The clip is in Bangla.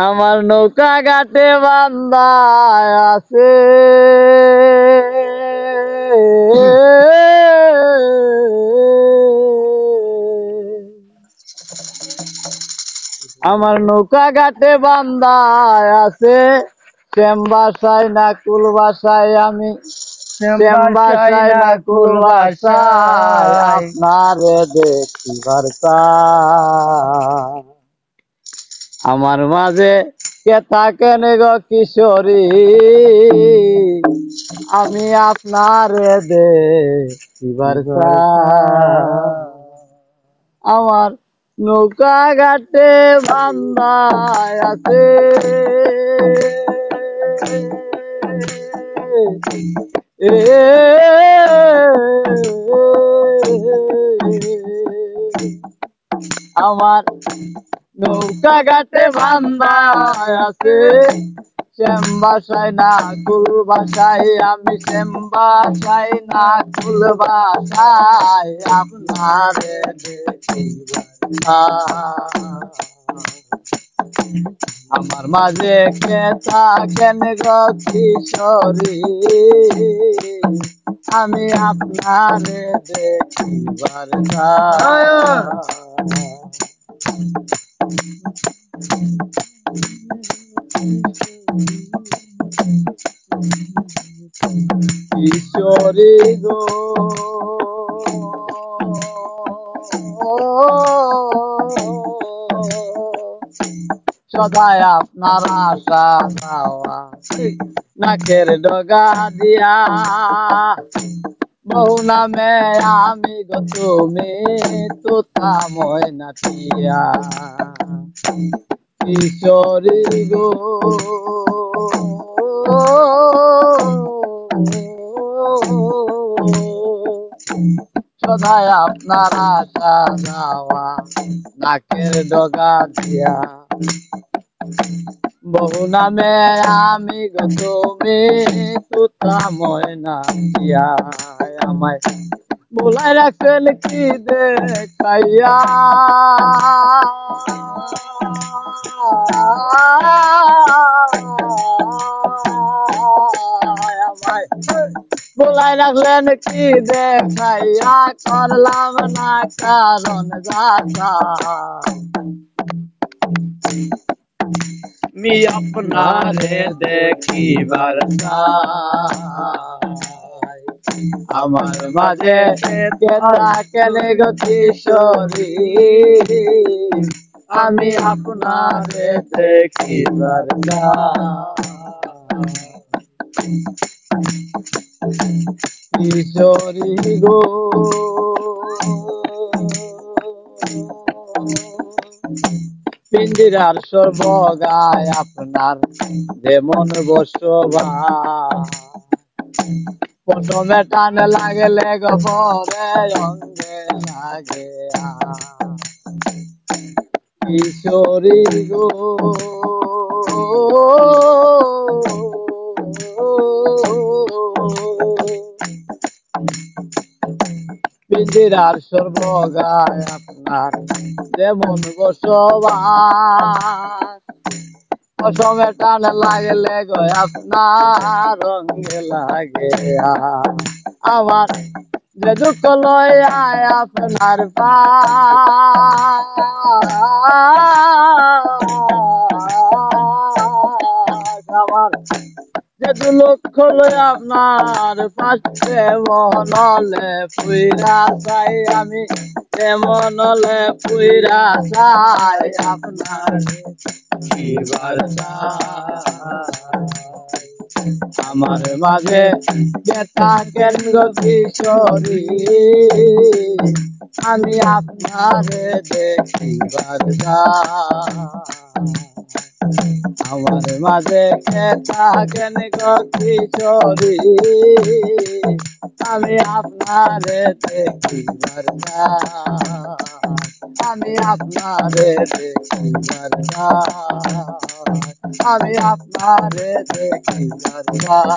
আমার নৌকা ঘাটে বান্দা আছে, আমার নৌকা ঘাটে বান্দা আছে। শ্যাম বাসায় না কুল বাসায় আমি, শ্যাম বাসায় না কুল বাসায় আপনারে দেখিবার চাই। আমার মাঝে কে থাকেন গো কিশোরী, আমি আপনারে দেখিবার চাই। আমার নৌকা ঘাটে বান্দা আছে, আমার নৌকা ঘাটে বান্দা আছে। শ্যাম বাসায় না কুল বাসায় আমি, শ্যাম বাসায় না কুল বাসায় আপনারে আমার মাঝে কে থাকেন গো কিশোরী, আমি আপনারে দেখিবার চাই। কিশোরী গো সদাই আপনার আশা পাওয়া নাকের ডগা দিয়া, বহু নামে আমি গো তুমি তোতা ময়না টিয়া। কিশোরী গো সদাই আপনার আশা যাওয়া নাকের ডগা দিয়া, বহু নামে আমি গো তুমি তোতা ময়না দিয়া। আমায় বলাই রাখেন কি দেখাইয়া, আমায় বলাই রাখলেন কি দেখাইয়া, করলাম না কারণ দাদা মি আপনারে দেখিবার চাই। আমার মাঝে কে থাকেন গো কিশোরী, আমি আপনারে দেখিবার চাই। কিশোরী গো পিঞ্জিরার সর্বগায় আপনার যেমন বসবাস, প্রথমে টান লাগলে গো পরে অঙ্গে লাগে। কিশোরী গো পিঞ্জিরার সর্বগায় আপনার যেমন বসবাস, প্রথমে টান লাগলে গো আপনার রঙে লাগে। আমার যে দুঃখ লইয়া আপনার আমার যে দু লক্ষ লইয়া আপনার পাশে মনলে পুইরা চাই আমি, মনলে পুইরা চাই আপনার কিবার আমার মাঝে কে থাকেন গো কিশোরী, আমি আপনারে দেখিবার চাই। আমার মাঝে কে থাকেন গো কিশোরী, আমি আপনারে দেখিবার চাই। আমি আপনারে দেখিবার চাই, আমি আপনারে দেখিবার চাই।